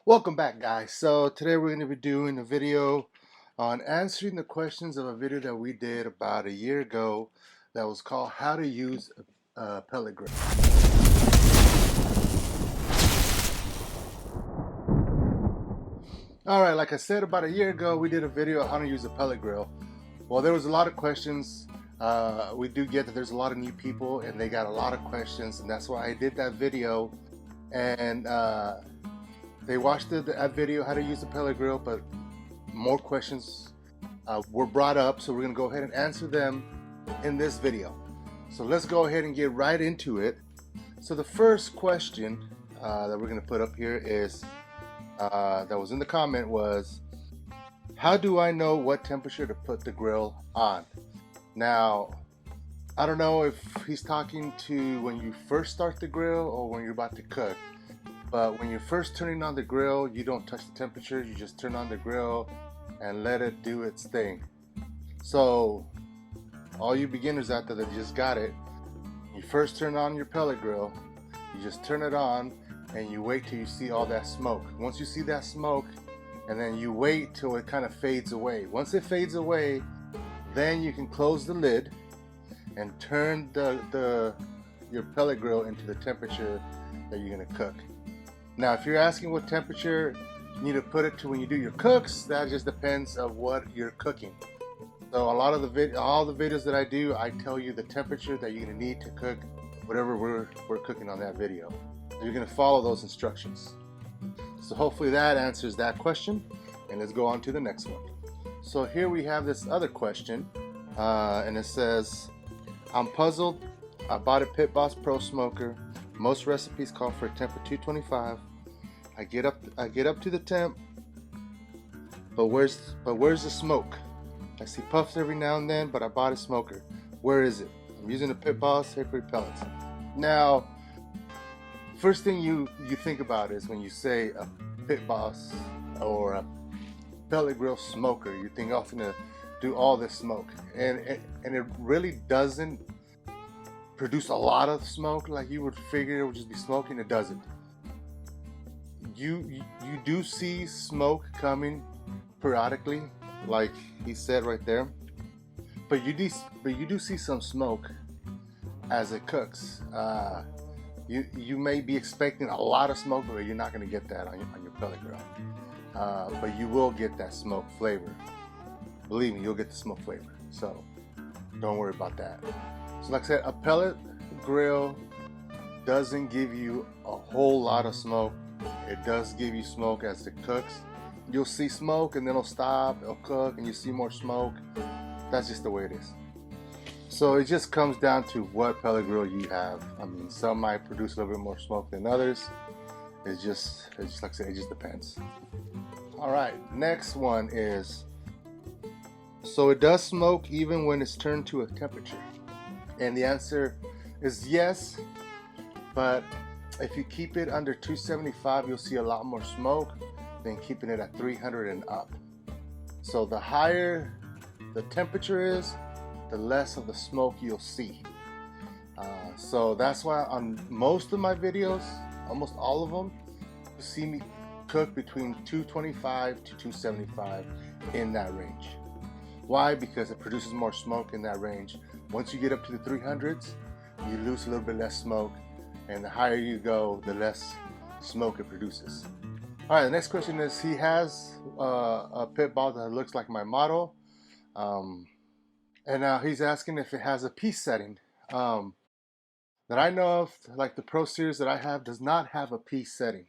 Welcome back, guys. So today we're going to be doing a video on answering the questions of a video that we did about a year ago that was called how to use a pellet grill. Alright, like I said, about a year ago we did a video on how to use a pellet grill. Well, there was a lot of questions. We do get that there's a lot of new people and they got a lot of questions, and that's why I did that video. And they watched that video, how to use the pellet grill, but more questions were brought up, so we're going to go ahead and answer them in this video. So let's go ahead and get right into it. So the first question that we're going to put up here is that was in the comment was, how do I know what temperature to put the grill on? Now, I don't know if he's talking to when you first start the grill or when you're about to cook. But when you're first turning on the grill, you don't touch the temperature. You just turn on the grill and let it do its thing. So all you beginners out there that just got it, you first turn on your pellet grill, you just turn it on and you wait till you see all that smoke. Once you see that smoke, and then you wait till it kind of fades away. Once it fades away, then you can close the lid and turn your pellet grill into the temperature that you're going to cook. Now, if you're asking what temperature you need to put it to when you do your cooks, that just depends on what you're cooking. So all the videos that I do, I tell you the temperature that you're gonna need to cook whatever we're cooking on that video. So you're gonna follow those instructions. So hopefully that answers that question, and let's go on to the next one. So here we have this other question, and it says, I'm puzzled. I bought a Pit Boss Pro smoker. Most recipes call for a temp of 225. I get up to the temp, but where's the smoke? I see puffs every now and then, but I bought a smoker. Where is it? I'm using a Pit Boss hickory pellets. Now, first thing you think about is when you say a Pit Boss or a pellet grill smoker, you think, oh, it's gonna do all this smoke, and it really doesn't produce a lot of smoke like you would figure it would just be smoking. It doesn't. You do see smoke coming periodically, like he said right there, but you do see some smoke as it cooks. You may be expecting a lot of smoke, but you're not going to get that on your pellet grill. But you will get that smoke flavor. Believe me, you'll get the smoke flavor. So don't worry about that. So like I said, a pellet grill doesn't give you a whole lot of smoke. It does give you smoke as it cooks. You'll see smoke and then it'll stop, it'll cook, and you see more smoke. That's just the way it is. So it just comes down to what pellet grill you have. I mean, some might produce a little bit more smoke than others. It's just like I said, it just depends. All right, next one is, so it does smoke even when it's turned to a temperature? And the answer is yes, but if you keep it under 275, you'll see a lot more smoke than keeping it at 300 and up. So the higher the temperature is, the less of the smoke you'll see. So that's why on most of my videos, almost all of them, you see me cook between 225 to 275 in that range. Why? Because it produces more smoke in that range. Once you get up to the 300s, you lose a little bit less smoke, and the higher you go, the less smoke it produces. All right, the next question is, he has a pit boss that looks like my model, and now he's asking if it has a piece setting. That I know of, like the Pro Series that I have, does not have a piece setting.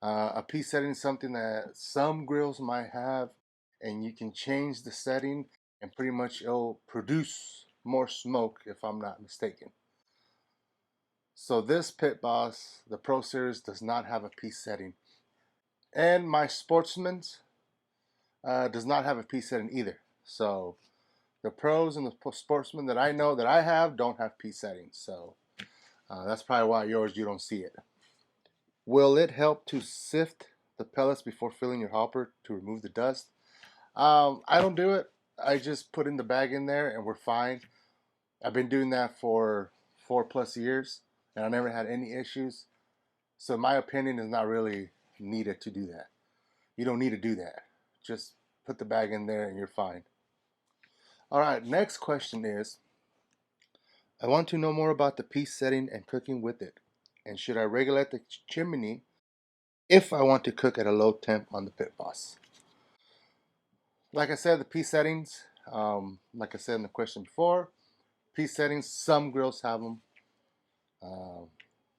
A piece setting is something that some grills might have, and you can change the setting and pretty much it'll produce more smoke, if I'm not mistaken. So this Pit Boss, the Pro Series, does not have a piece setting. And my Sportsman's does not have a piece setting either. So the Pros and the Sportsman that I know that I have don't have piece settings. So that's probably why yours, you don't see it. Will it help to sift the pellets before filling your hopper to remove the dust? I don't do it. I just put in the bag in there and we're fine. I've been doing that for 4+ years and I never had any issues. So my opinion is not really needed to do that. You don't need to do that. Just put the bag in there and you're fine. All right, next question is, I want to know more about the piece setting and cooking with it. And should I regulate the chimney if I want to cook at a low temp on the Pit Boss? Like I said, the piece settings, like I said in the question before, piece settings, some grills have them.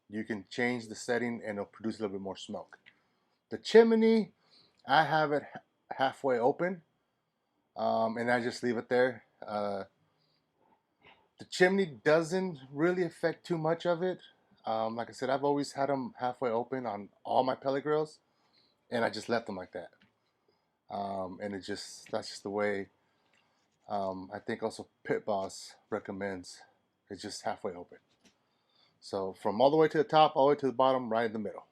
You can change the setting and it'll produce a little bit more smoke. The chimney, I have it halfway open, and I just leave it there. The chimney doesn't really affect too much of it. Like I said, I've always had them halfway open on all my pellet grills, and I just left them like that. And that's just the way. I think also Pit Boss recommends it's just halfway open. So from all the way to the top, all the way to the bottom, right in the middle.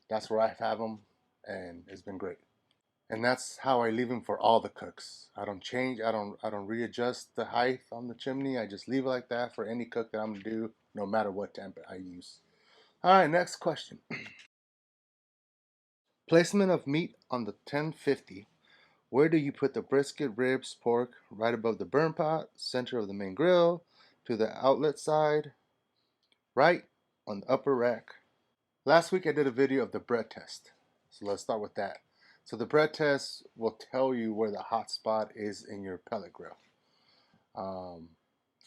That's where I have them, and it's been great. And that's how I leave them for all the cooks. I don't change. I don't readjust the height on the chimney. I just leave it like that for any cook that I'm gonna do, no matter what temp I use. All right, next question. Placement of meat on the 1050. Where do you put the brisket, ribs, pork? Right above the burn pot, center of the main grill, to the outlet side, right on the upper rack. Last week I did a video of the bread test. So let's start with that. So the bread test will tell you where the hot spot is in your pellet grill.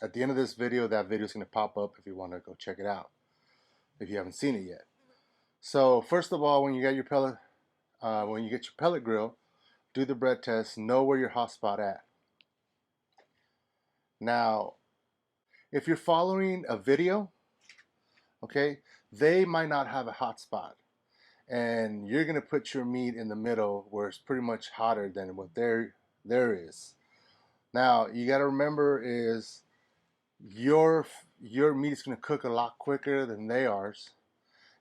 At the end of this video, that video is going to pop up if you want to go check it out, if you haven't seen it yet. So first of all, when you get your pellet grill, do the bread test, know where your hot spot at. Now, if you're following a video, okay, they might not have a hot spot. And you're gonna put your meat in the middle where it's pretty much hotter than what there is. Now you got to remember is your meat is gonna cook a lot quicker than theirs,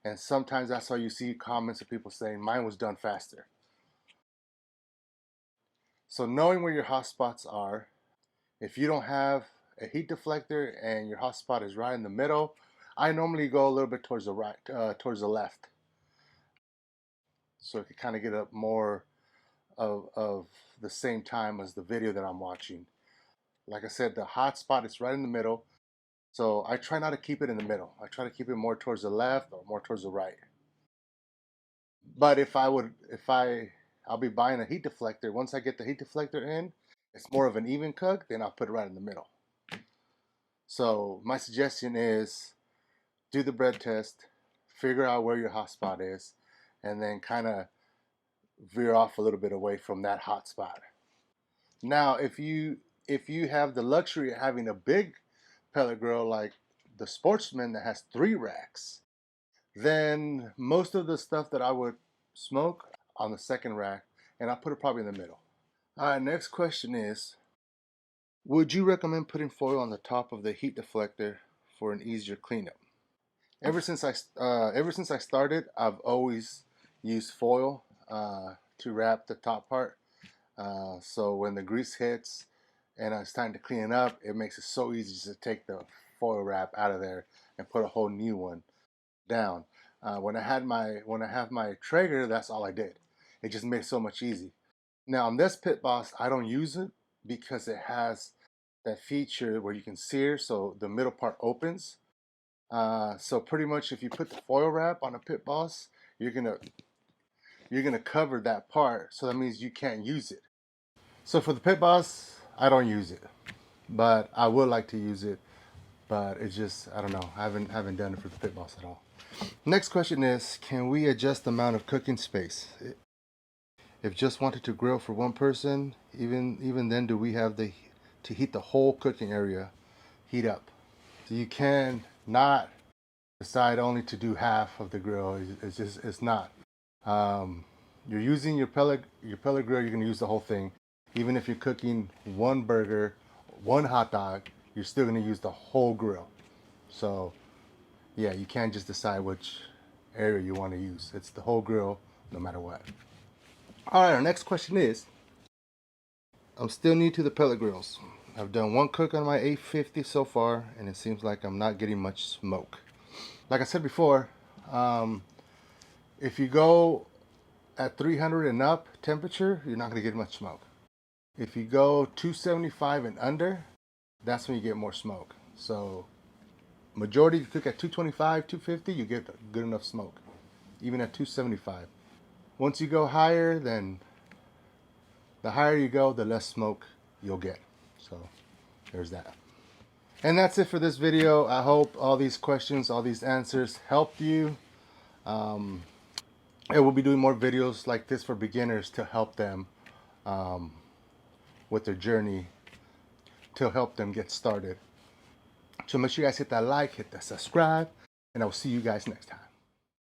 and sometimes that's why you see comments of people saying mine was done faster. So knowing where your hot spots are, if you don't have a heat deflector and your hot spot is right in the middle, I normally go a little bit towards the right, towards the left, so I can kind of get up more of the same time as the video that I'm watching. Like I said, the hot spot is right in the middle, so I try not to keep it in the middle. I try to keep it more towards the left or more towards the right. But I'll be buying a heat deflector. Once I get the heat deflector in, it's more of an even cook, then I'll put it right in the middle. So my suggestion is do the bread test, figure out where your hot spot is, and then kind of veer off a little bit away from that hot spot. Now, if you have the luxury of having a big pellet grill like the Sportsman that has 3 racks, then most of the stuff that I would smoke on the second rack, and I put it probably in the middle. All right, next question is, would you recommend putting foil on the top of the heat deflector for an easier cleanup? Ever since I started, I've always used foil to wrap the top part. So when the grease hits and it's time to clean it up, it makes it so easy to take the foil wrap out of there and put a whole new one down. When I have my Traeger, that's all I did. It just made it so much easy. Now on this Pit Boss, I don't use it because it has that feature where you can sear, so the middle part opens. So pretty much if you put the foil wrap on a Pit Boss, you're gonna cover that part, so that means you can't use it. So for the Pit Boss, I don't use it, but I would like to use it, but it's just, I don't know, I haven't done it for the Pit Boss at all. Next question is, can we adjust the amount of cooking space? If just wanted to grill for one person, even then, do we have to heat the whole cooking area heat up? So you can not decide only to do half of the grill. It's not. You're using your pellet grill, you're gonna use the whole thing. Even if you're cooking one burger, one hot dog, you're still gonna use the whole grill. So yeah, you can't just decide which area you want to use. It's the whole grill, no matter what. All right, our next question is, I'm still new to the pellet grills. I've done one cook on my 850 so far, and it seems like I'm not getting much smoke. Like I said before, if you go at 300 and up temperature, you're not going to get much smoke. If you go 275 and under, that's when you get more smoke. So majority, you cook at 225, 250, you get good enough smoke, even at 275. Once you go higher, then the higher you go, the less smoke you'll get. So there's that. And that's it for this video. I hope all these questions, all these answers helped you. And we'll be doing more videos like this for beginners to help them with their journey, to help them get started. So make sure you guys hit that like, hit that subscribe, and I will see you guys next time.